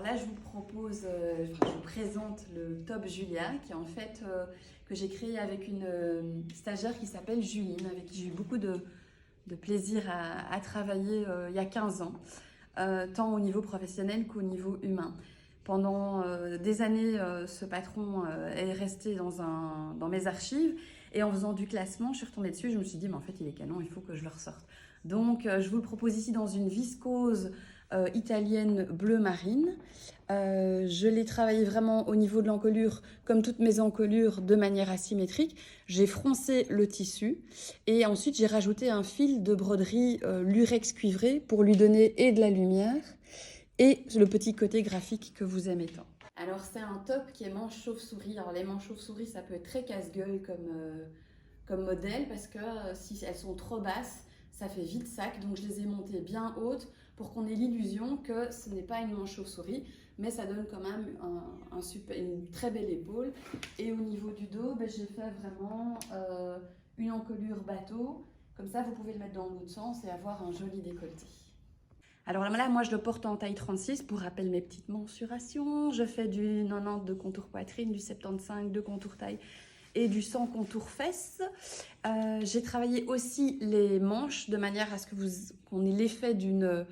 là, je vous présente le top Julia, qui est en fait que j'ai créé avec une stagiaire qui s'appelle Juline, avec qui j'ai eu beaucoup de plaisir à travailler il y a 15 ans, tant au niveau professionnel qu'au niveau humain. Pendant des années, ce patron est resté dans mes archives, et en faisant du classement, je suis retombée dessus, je me suis dit, mais en fait, il est canon, il faut que je le ressorte. Donc, je vous le propose ici dans une viscose italienne bleu marine. Je l'ai travaillé vraiment au niveau de l'encolure, comme toutes mes encolures, de manière asymétrique. J'ai froncé le tissu et ensuite j'ai rajouté un fil de broderie lurex cuivré pour lui donner et de la lumière et le petit côté graphique que vous aimez tant. Alors c'est un top qui est manche chauve-souris. Alors les manches chauve-souris, ça peut être très casse-gueule comme modèle parce que si elles sont trop basses, ça fait vite sac. Donc je les ai montées bien hautes pour qu'on ait l'illusion que ce n'est pas une manche chauve-souris, mais ça donne quand même une très belle épaule. Et au niveau du dos, j'ai fait vraiment une encolure bateau. Comme ça, vous pouvez le mettre dans l'autre sens et avoir un joli décolleté. Alors là, moi, je le porte en taille 36 pour rappel mes petites mensurations. Je fais du 90 de contour poitrine, du 75 de contour taille et du 100 contour fesses. J'ai travaillé aussi les manches de manière à ce qu'on ait l'effet d'une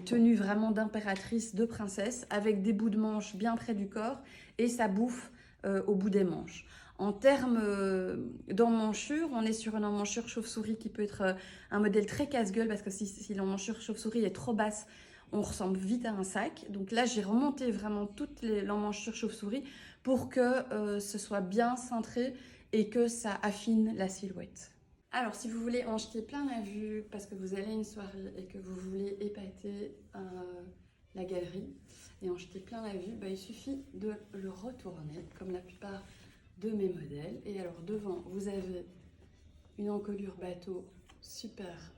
tenue vraiment d'impératrice, de princesse, avec des bouts de manches bien près du corps et ça bouffe au bout des manches. En termes d'emmanchure, on est sur une emmanchure chauve-souris qui peut être un modèle très casse-gueule parce que si l'emmanchure chauve-souris est trop basse, on ressemble vite à un sac. Donc là, j'ai remonté vraiment toute l'emmanchure chauve-souris pour que ce soit bien cintré et que ça affine la silhouette. Alors, si vous voulez en jeter plein la vue parce que vous allez à une soirée et que vous voulez épater la galerie et en jeter plein la vue, il suffit de le retourner comme la plupart de mes modèles. Et alors devant, vous avez une encolure bateau super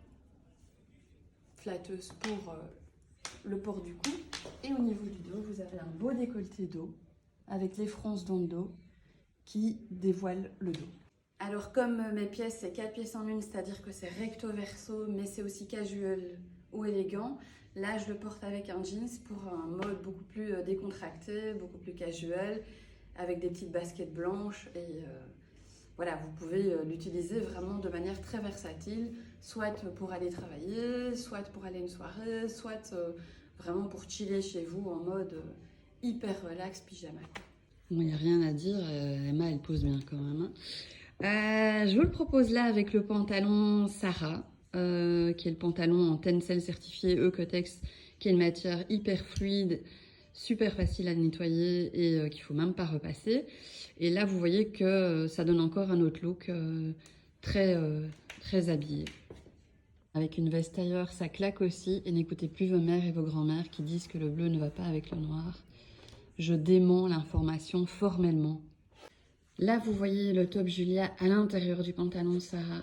flatteuse pour le port du cou. Et au niveau du dos, vous avez un beau décolleté dos avec les fronces dans le dos qui dévoilent le dos. Alors comme mes pièces, c'est 4 pièces en une, c'est-à-dire que c'est recto verso, mais c'est aussi casual ou élégant. Là, je le porte avec un jeans pour un mode beaucoup plus décontracté, beaucoup plus casual, avec des petites baskets blanches. Et voilà, vous pouvez l'utiliser vraiment de manière très versatile, soit pour aller travailler, soit pour aller à une soirée, soit vraiment pour chiller chez vous en mode hyper relax, pyjama. Bon, il n'y a rien à dire, Emma, elle pose bien quand même. Je vous le propose là avec le pantalon Sarah, qui est le pantalon en tencel certifié Eucotex, qui est une matière hyper fluide, super facile à nettoyer et qu'il ne faut même pas repasser. Et là, vous voyez que ça donne encore un autre look très habillé. Avec une veste tailleur, ça claque aussi. Et n'écoutez plus vos mères et vos grands-mères qui disent que le bleu ne va pas avec le noir. Je dément l'information formellement. Là, vous voyez le top Julia à l'intérieur du pantalon Sarah.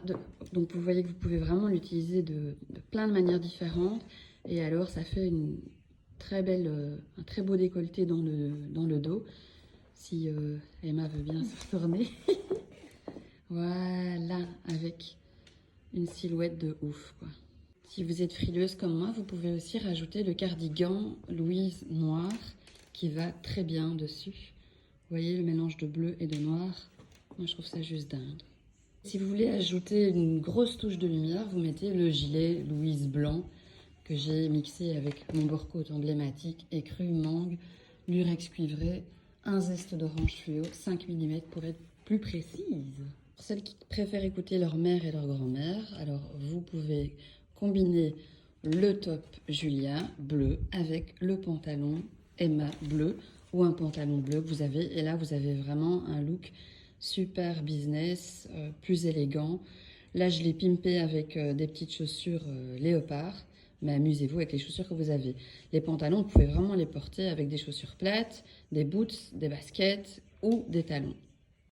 Donc, vous voyez que vous pouvez vraiment l'utiliser de plein de manières différentes. Et alors, ça fait un très beau décolleté dans le dos. Si Emma veut bien se retourner. Voilà, avec une silhouette de ouf, quoi. Si vous êtes frileuse comme moi, vous pouvez aussi rajouter le cardigan Louise noir qui va très bien dessus. Vous voyez le mélange de bleu et de noir, moi je trouve ça juste dingue. Si vous voulez ajouter une grosse touche de lumière, vous mettez le gilet Louise blanc que j'ai mixé avec mon bore-côte emblématique, écru, mangue, lurex cuivré, un zeste d'orange fluo, 5 mm pour être plus précise. Pour celles qui préfèrent écouter leur mère et leur grand-mère, alors vous pouvez combiner le top Julia bleu avec le pantalon Emma bleu ou un pantalon bleu que vous avez. Et là, vous avez vraiment un look super business, plus élégant. Là, je l'ai pimpé avec des petites chaussures léopard. Mais amusez-vous avec les chaussures que vous avez. Les pantalons, vous pouvez vraiment les porter avec des chaussures plates, des boots, des baskets ou des talons.